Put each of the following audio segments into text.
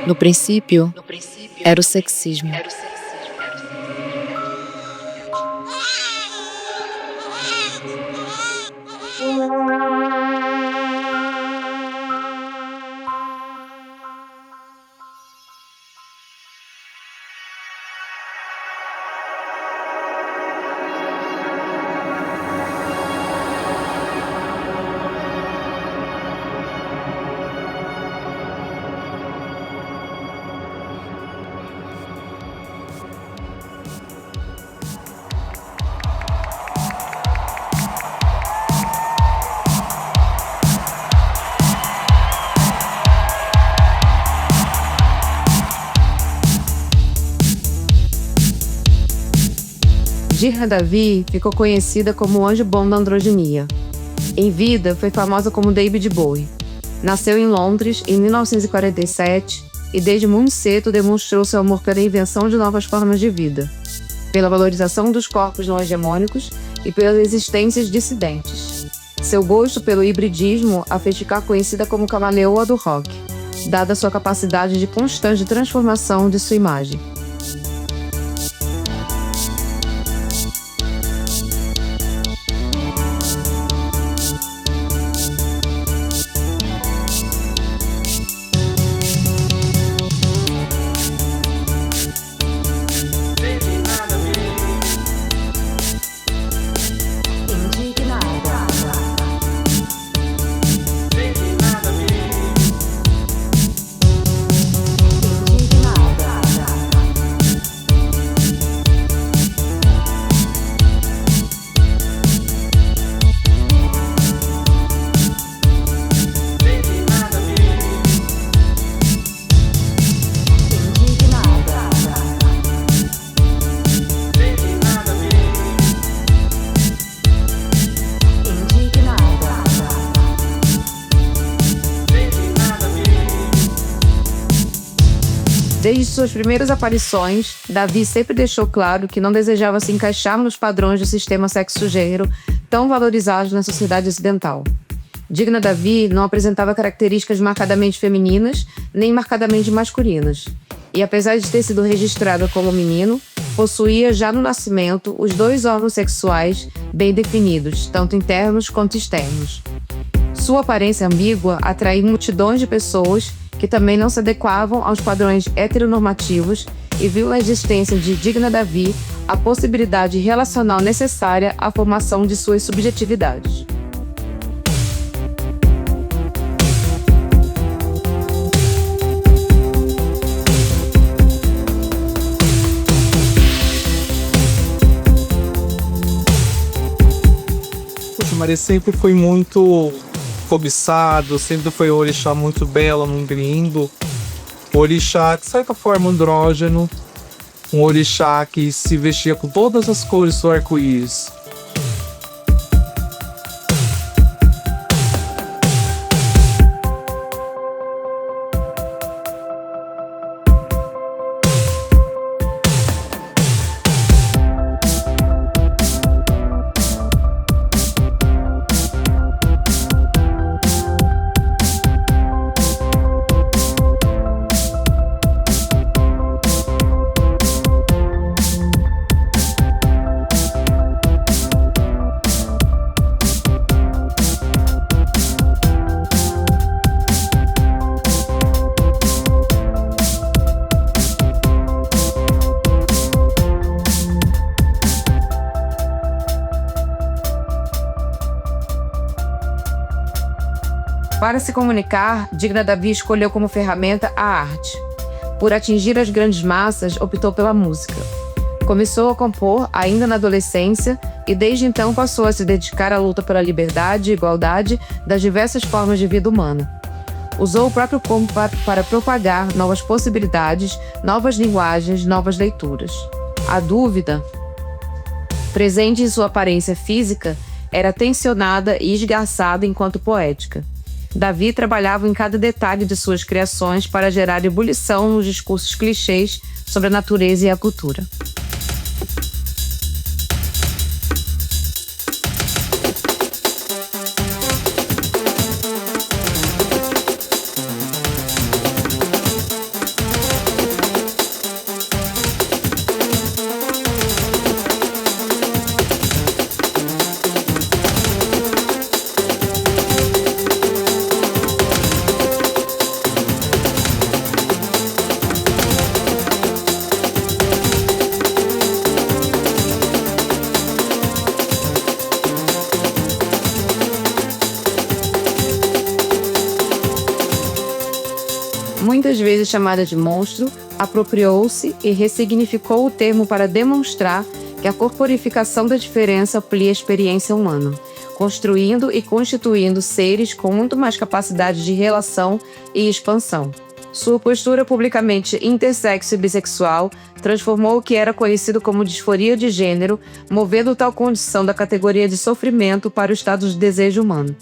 No princípio, era o sexismo. Digna Davi ficou conhecida como o anjo bom da androginia. Em vida, foi famosa como David Bowie. Nasceu em Londres em 1947 e desde muito cedo demonstrou seu amor pela invenção de novas formas de vida, pela valorização dos corpos não hegemônicos e pelas existências dissidentes. Seu gosto pelo hibridismo a fez ficar conhecida como camaleoa do rock, dada sua capacidade de constante transformação de sua imagem. Desde suas primeiras aparições, Davi sempre deixou claro que não desejava se encaixar nos padrões do sistema sexo-gênero tão valorizados na sociedade ocidental. Digna Davi não apresentava características marcadamente femininas nem marcadamente masculinas, e apesar de ter sido registrada como menino, possuía já no nascimento os dois órgãos sexuais bem definidos, tanto internos quanto externos. Sua aparência ambígua atraiu multidões de pessoas que também não se adequavam aos padrões heteronormativos e viu na existência de Digna Davi a possibilidade relacional necessária à formação de suas subjetividades. Poxa, Maria sempre foi muito cobiçado, sempre foi um orixá muito belo, muito lindo. Um orixá, de certa forma, andrógeno. Um orixá que se vestia com todas as cores do arco-íris. Para se comunicar, Digna Davi escolheu como ferramenta a arte. Por atingir as grandes massas, optou pela música. Começou a compor ainda na adolescência e desde então passou a se dedicar à luta pela liberdade e igualdade das diversas formas de vida humana. Usou o próprio corpo para propagar novas possibilidades, novas linguagens, novas leituras. A dúvida, presente em sua aparência física, era tensionada e esgarçada enquanto poética. Davi trabalhava em cada detalhe de suas criações para gerar ebulição nos discursos clichês sobre a natureza e a cultura. muitas vezes chamada de monstro, apropriou-se e ressignificou o termo para demonstrar que a corporificação da diferença amplia a experiência humana, construindo e constituindo seres com muito mais capacidade de relação e expansão. Sua postura publicamente intersexo e bissexual transformou o que era conhecido como disforia de gênero, movendo tal condição da categoria de sofrimento para o estado de desejo humano.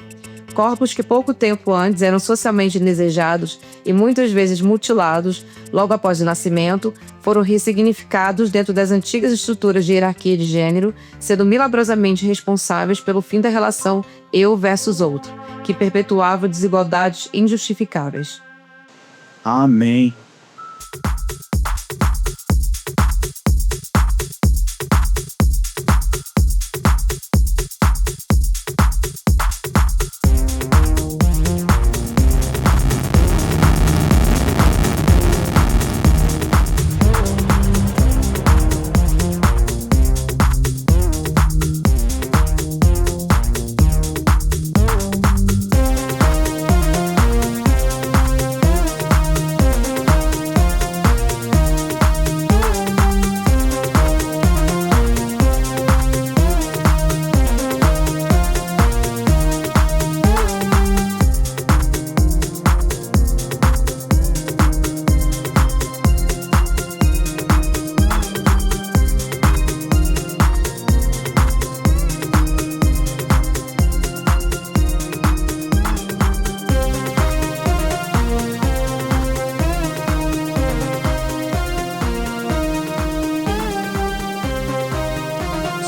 Corpos que pouco tempo antes eram socialmente indesejados e muitas vezes mutilados logo após o nascimento, foram ressignificados dentro das antigas estruturas de hierarquia de gênero, sendo milagrosamente responsáveis pelo fim da relação eu versus outro, que perpetuava desigualdades injustificáveis. Amém.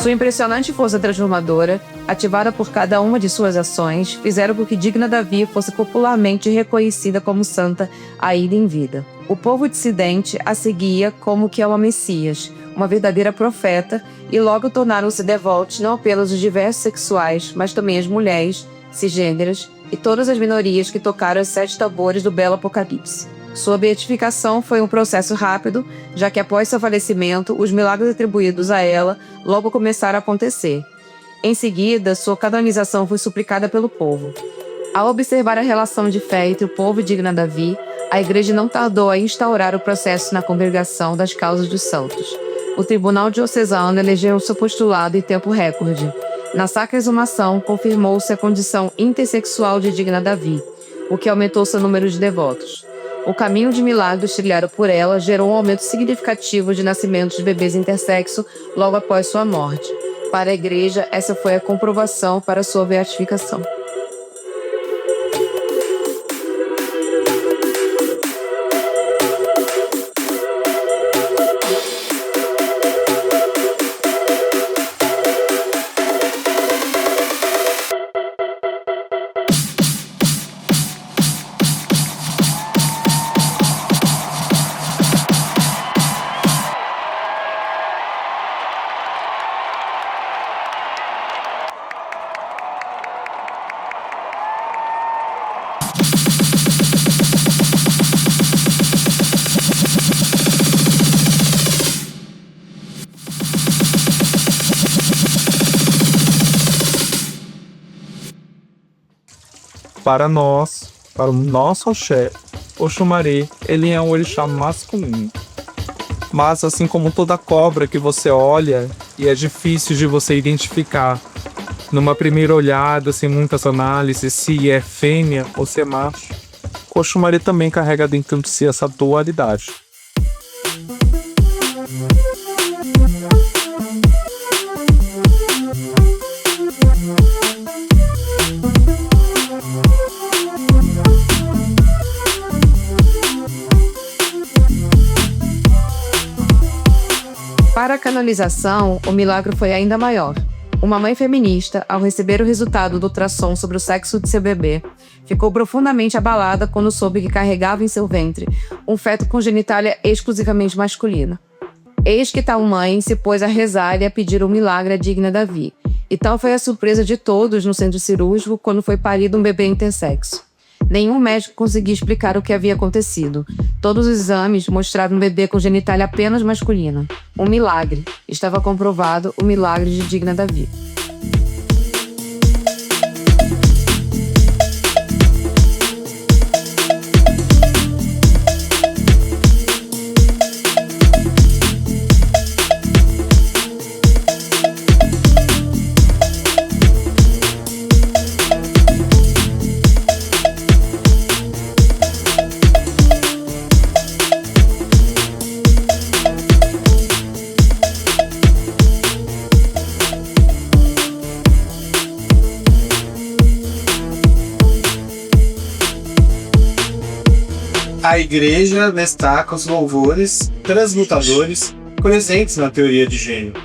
Sua impressionante força transformadora, ativada por cada uma de suas ações, fizeram com que Digna Davi fosse popularmente reconhecida como santa ainda em vida. O povo dissidente a seguia como que uma messias, uma verdadeira profeta, e logo tornaram-se devotos não apenas os diversos sexuais, mas também as mulheres, cisgêneras e todas as minorias que tocaram os 7 tambores do belo Apocalipse. Sua beatificação foi um processo rápido, já que após seu falecimento, os milagres atribuídos a ela logo começaram a acontecer. Em seguida, sua canonização foi suplicada pelo povo. Ao observar a relação de fé entre o povo e Digna Davi, a Igreja não tardou a instaurar o processo na congregação das causas dos santos. O Tribunal Diocesano elegeu seu postulado em tempo recorde. Na Sacra Exumação, confirmou-se a condição intersexual de Digna Davi, o que aumentou seu número de devotos. O caminho de milagres trilhado por ela gerou um aumento significativo de nascimentos de bebês intersexo logo após sua morte. Para a Igreja, essa foi a comprovação para sua beatificação. Para nós, para o nosso axé, Oxumaré, ele é um orixá masculino. Mas assim como toda cobra que você olha e é difícil de você identificar numa primeira olhada, sem muitas análises, se é fêmea ou se é macho, Oxumaré também carrega dentro de si essa dualidade. Para a canonização, o milagre foi ainda maior. Uma mãe feminista, ao receber o resultado do ultrassom sobre o sexo de seu bebê, ficou profundamente abalada quando soube que carregava em seu ventre um feto com genitália exclusivamente masculina. Eis que tal mãe se pôs a rezar e a pedir um milagre a Digna Davi, e tal foi a surpresa de todos no centro cirúrgico quando foi parido um bebê intersexo. Nenhum médico conseguia explicar o que havia acontecido. Todos os exames mostravam um bebê com genitália apenas masculina. Um milagre. Estava comprovado o milagre de Digna Davi. A igreja destaca os louvores transmutadores presentes na teoria de gênero.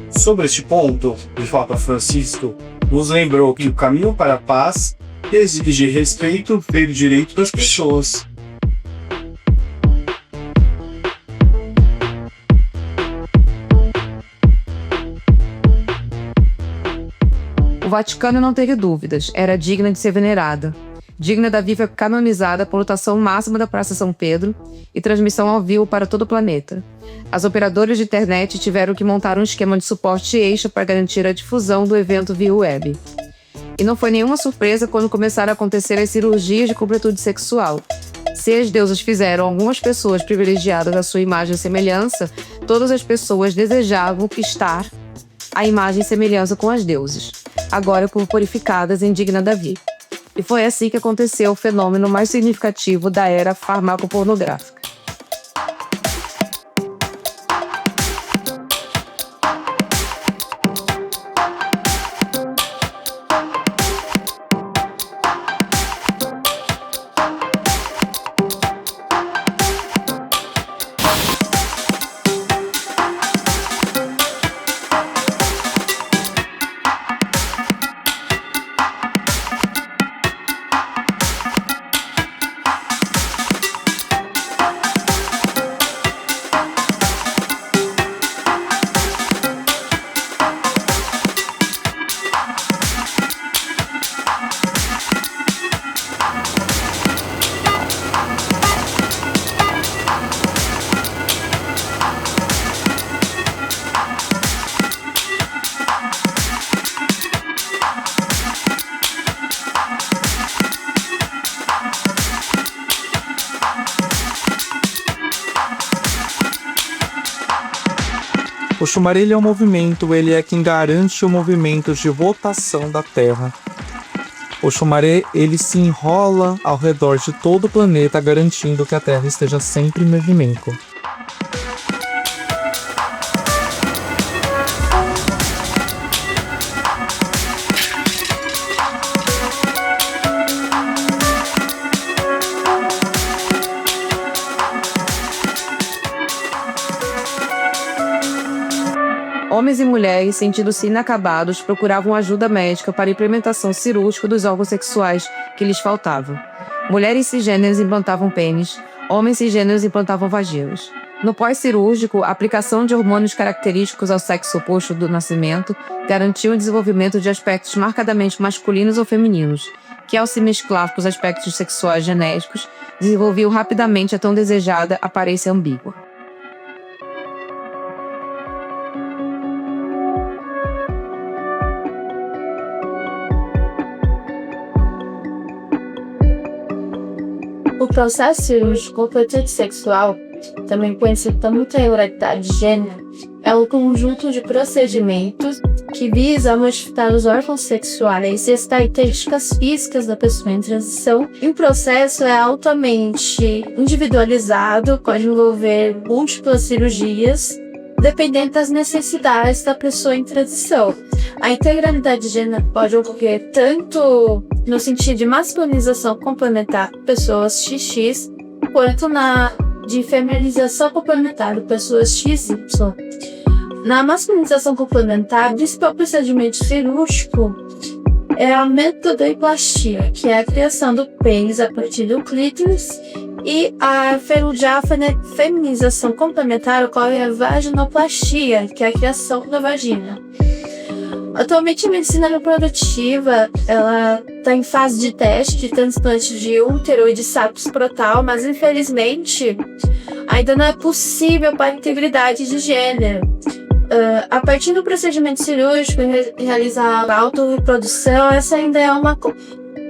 Sobre este ponto, o Papa Francisco nos lembrou que o caminho para a paz exige respeito pelo direito das pessoas. O Vaticano não teve dúvidas, era digna de ser venerada. Digna Davi foi canonizada por lotação máxima da Praça São Pedro e transmissão ao vivo para todo o planeta. As operadoras de internet tiveram que montar um esquema de suporte extra para garantir a difusão do evento via web. E não foi nenhuma surpresa quando começaram a acontecer as cirurgias de completude sexual. Se as deusas fizeram algumas pessoas privilegiadas à sua imagem e semelhança, todas as pessoas desejavam estar à imagem e semelhança com as deusas, agora purificadas em digna Davi. E foi assim que aconteceu o fenômeno mais significativo da era farmacopornográfica. O Xumaré ele é um movimento, ele é quem garante o movimento de rotação da Terra. O Xumaré ele se enrola ao redor de todo o planeta, garantindo que a Terra esteja sempre em movimento. Homens e mulheres, sentindo-se inacabados, procuravam ajuda médica para a implementação cirúrgica dos órgãos sexuais que lhes faltavam. Mulheres cisgêneras implantavam pênis, homens cisgêneros implantavam vaginas. No pós-cirúrgico, a aplicação de hormônios característicos ao sexo oposto do nascimento garantia o desenvolvimento de aspectos marcadamente masculinos ou femininos, que, ao se mesclar com os aspectos sexuais genéticos, desenvolviam rapidamente a tão desejada aparência ambígua. O processo cirúrgico completamente sexual, também conhecido como irregularidade de gênero, é um conjunto de procedimentos que visa modificar os órgãos sexuais e as características físicas da pessoa em transição. E o processo é altamente individualizado, pode envolver múltiplas cirurgias, dependendo das necessidades da pessoa em transição. A integralidade de gênero pode ocorrer tanto no sentido de masculinização complementar de pessoas XX, quanto de feminização complementar de pessoas XY. Na masculinização complementar, o principal procedimento cirúrgico é a metodoplastia, que é a criação do pênis a partir do clítoris, e a feminização complementar ocorre a vaginoplastia, que é a criação da vagina. Atualmente, a medicina reprodutiva está em fase de teste de transplante de útero e de saco escrotal, mas infelizmente ainda não é possível para a integridade de gênero. A partir do procedimento cirúrgico e realizar a autorreprodução, essa ainda é uma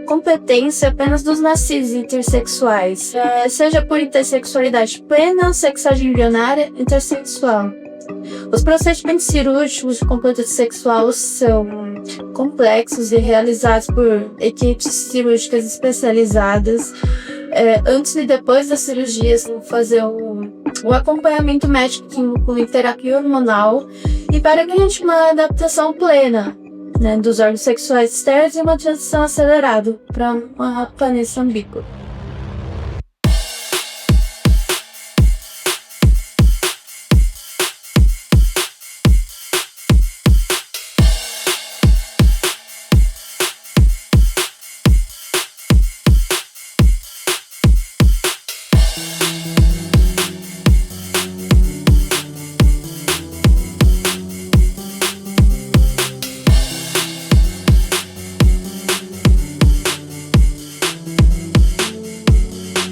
competência apenas dos nascidos intersexuais, seja por intersexualidade plena ou sexagem embrionária intersexual. Os procedimentos cirúrgicos de completude sexual são complexos e realizados por equipes cirúrgicas especializadas. Antes e depois das cirurgias, vão fazer o acompanhamento médico que inclui terapia hormonal e para garantir uma adaptação plena, né, dos órgãos sexuais externos e uma transição acelerada para uma planeta ambígua.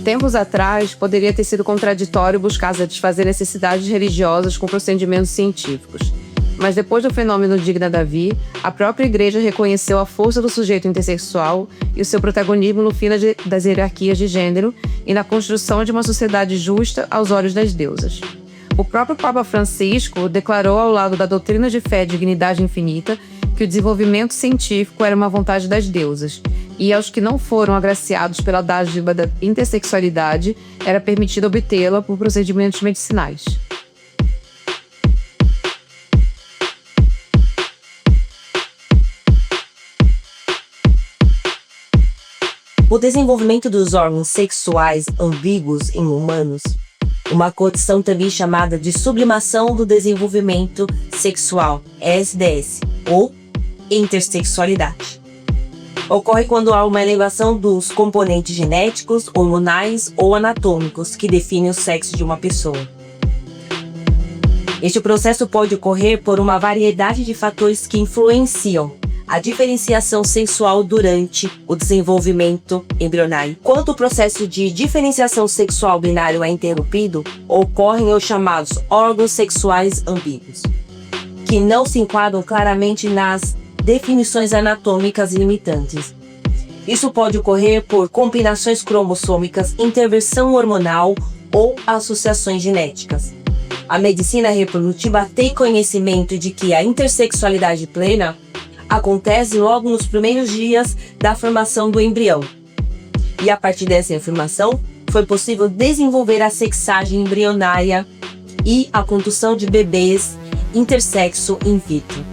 Tempos atrás, poderia ter sido contraditório buscar satisfazer necessidades religiosas com procedimentos científicos. Mas depois do fenômeno Digna Davi, a própria igreja reconheceu a força do sujeito intersexual e o seu protagonismo no fim das hierarquias de gênero e na construção de uma sociedade justa aos olhos das deusas. O próprio Papa Francisco declarou ao lado da doutrina de fé e dignidade infinita que o desenvolvimento científico era uma vontade das deusas, e aos que não foram agraciados pela dádiva da intersexualidade era permitido obtê-la por procedimentos medicinais. O desenvolvimento dos órgãos sexuais ambíguos em humanos, uma condição também chamada de sublimação do desenvolvimento sexual, SDS, ou intersexualidade. Ocorre quando há uma elevação dos componentes genéticos, hormonais ou anatômicos que definem o sexo de uma pessoa. Este processo pode ocorrer por uma variedade de fatores que influenciam a diferenciação sexual durante o desenvolvimento embrionário. Quando o processo de diferenciação sexual binário é interrompido, ocorrem os chamados órgãos sexuais ambíguos, que não se enquadram claramente nas definições anatômicas limitantes. Isso pode ocorrer por combinações cromossômicas, interversão hormonal ou associações genéticas. A medicina reprodutiva tem conhecimento de que a intersexualidade plena acontece logo nos primeiros dias da formação do embrião. E a partir dessa informação, foi possível desenvolver a sexagem embrionária e a condução de bebês intersexo in vitro.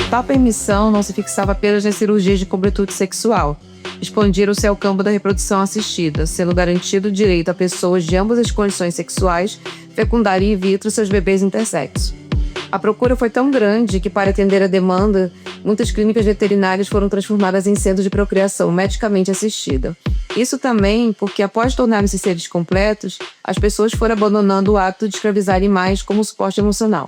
Tal permissão não se fixava apenas nas cirurgias de completude sexual. Expandiram-se ao campo da reprodução assistida, sendo garantido o direito a pessoas de ambas as condições sexuais fecundarem in vitro seus bebês intersexo. A procura foi tão grande que, para atender a demanda, muitas clínicas veterinárias foram transformadas em centros de procriação medicamente assistida. Isso também porque, após tornarem-se seres completos, as pessoas foram abandonando o hábito de escravizar animais como suporte emocional.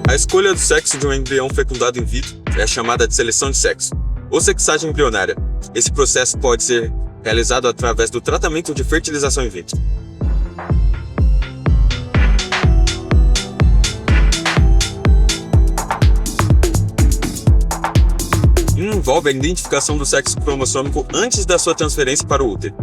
A escolha do sexo de um embrião fecundado in vitro é chamada de seleção de sexo, ou sexagem embrionária. Esse processo pode ser realizado através do tratamento de fertilização in vitro. Envolve a identificação do sexo cromossômico antes da sua transferência para o útero.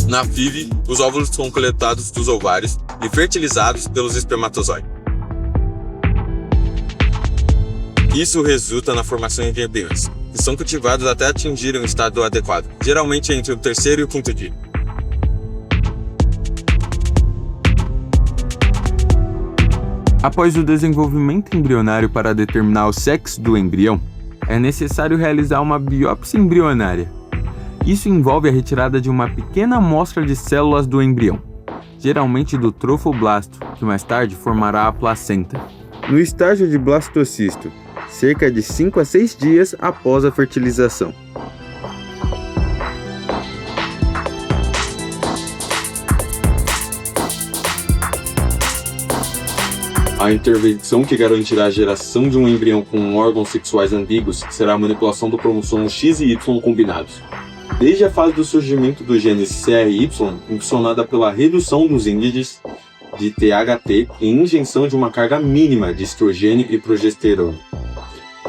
Na FIV, os óvulos são coletados dos ovários e fertilizados pelos espermatozoides. Isso resulta na formação de embriões, que são cultivados até atingirem um estado adequado, geralmente entre o 3º e o 5º dia. Após o desenvolvimento embrionário para determinar o sexo do embrião, é necessário realizar uma biópsia embrionária. Isso envolve a retirada de uma pequena amostra de células do embrião, geralmente do trofoblasto, que mais tarde formará a placenta. No estágio de blastocisto, cerca de 5 a 6 dias após a fertilização. A intervenção que garantirá a geração de um embrião com órgãos sexuais ambíguos será a manipulação do cromossomo X e Y combinados. Desde a fase do surgimento do gene CRY, impulsionada pela redução dos índices de THT e injeção de uma carga mínima de estrogênio e progesterona.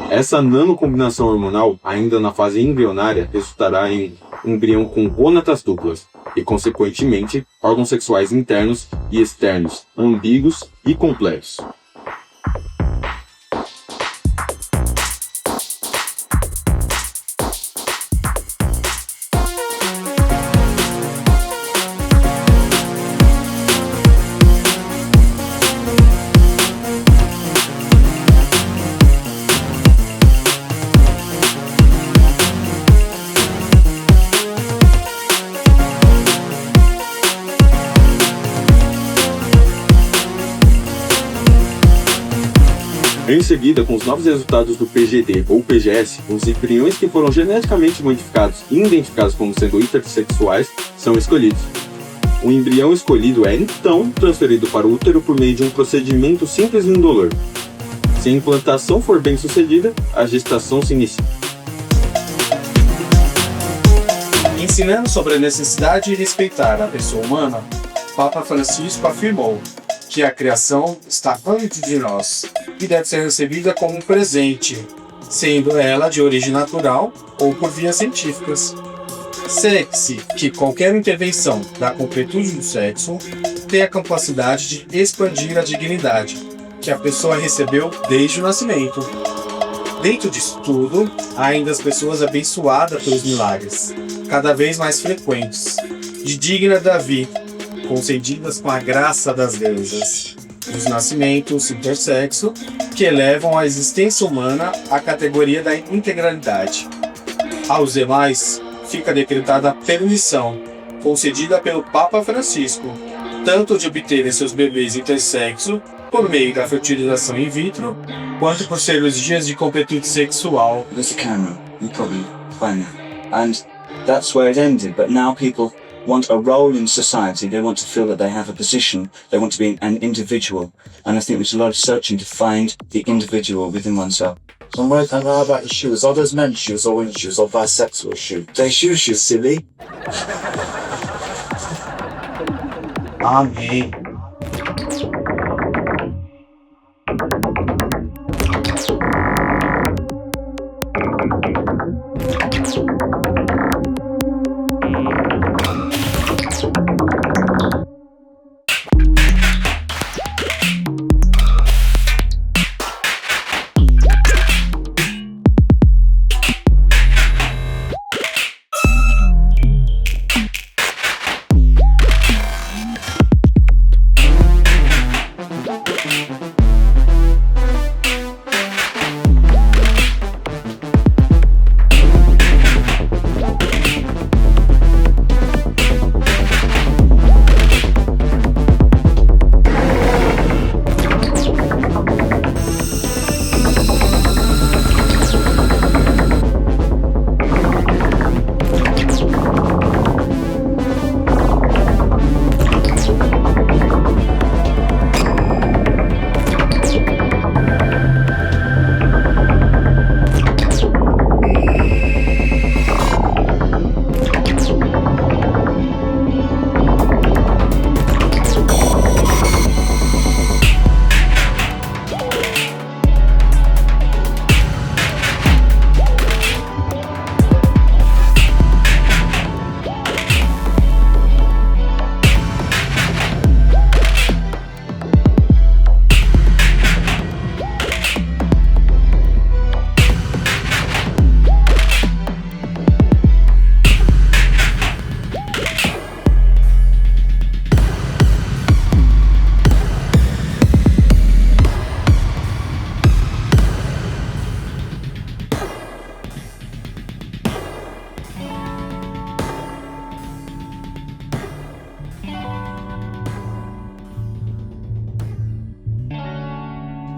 Essa nanocombinação hormonal, ainda na fase embrionária, resultará em um embrião com gônadas duplas e, consequentemente, órgãos sexuais internos e externos, ambíguos e completos. Em seguida, com os novos resultados do PGD ou PGS, os embriões que foram geneticamente modificados e identificados como sendo intersexuais são escolhidos. O embrião escolhido é então transferido para o útero por meio de um procedimento simples e indolor. Se a implantação for bem sucedida, a gestação se inicia. Ensinando sobre a necessidade de respeitar a pessoa humana, Papa Francisco afirmou que a criação está antes de nós e deve ser recebida como um presente, sendo ela de origem natural ou por vias científicas. Segue-se que qualquer intervenção da completude do sexo tem a capacidade de expandir a dignidade que a pessoa recebeu desde o nascimento. Dentro disso tudo, há ainda as pessoas abençoadas pelos milagres, cada vez mais frequentes, de digna Davi, concedidas com a graça das deusas, dos nascimentos intersexo, que elevam a existência humana à categoria da integralidade. Aos demais, fica decretada a permissão, concedida pelo Papa Francisco, tanto de obterem seus bebês intersexo por meio da fertilização in vitro, quanto por cirurgias de completude sexual. There's a camera, you probably find that. And that's where it ended, but now people want a role in society, they want to feel that they have a position, they want to be an individual. And I think there's a lot of searching to find the individual within oneself. So what I know about your shoes, are those men's shoes or women's shoes or bisexual shoes? They shoes, you silly. Amém.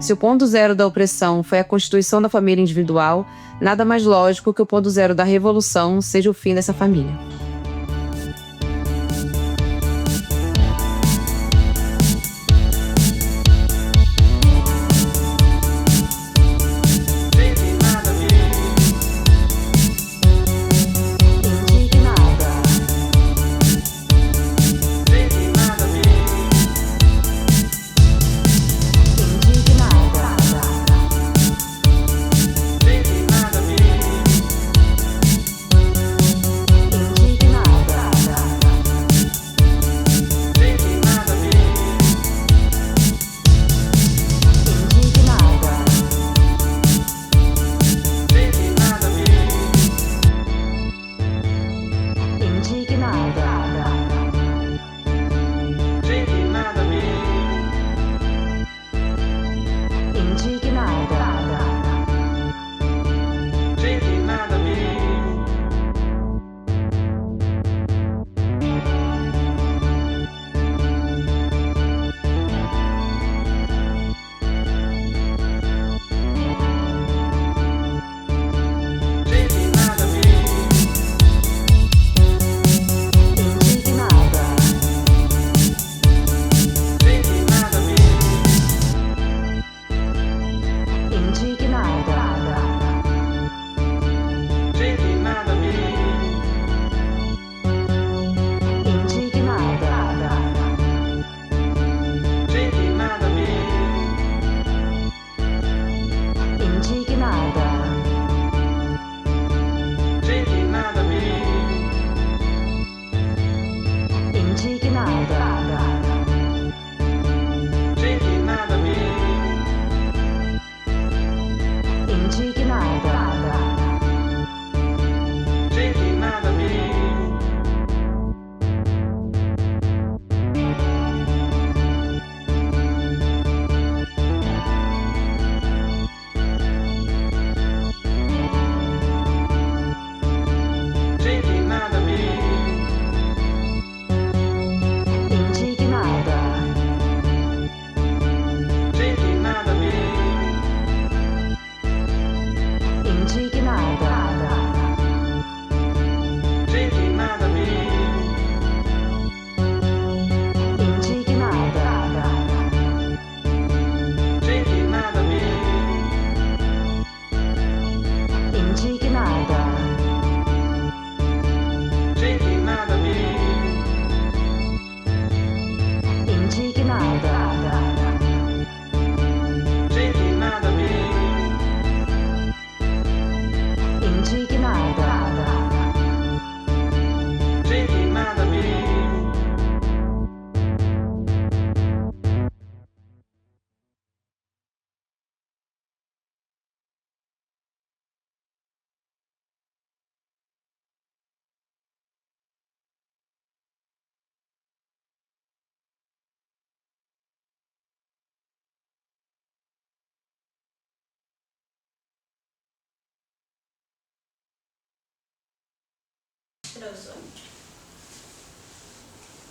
Se o ponto zero da opressão foi a constituição da família individual, nada mais lógico que o ponto zero da revolução seja o fim dessa família. Professor.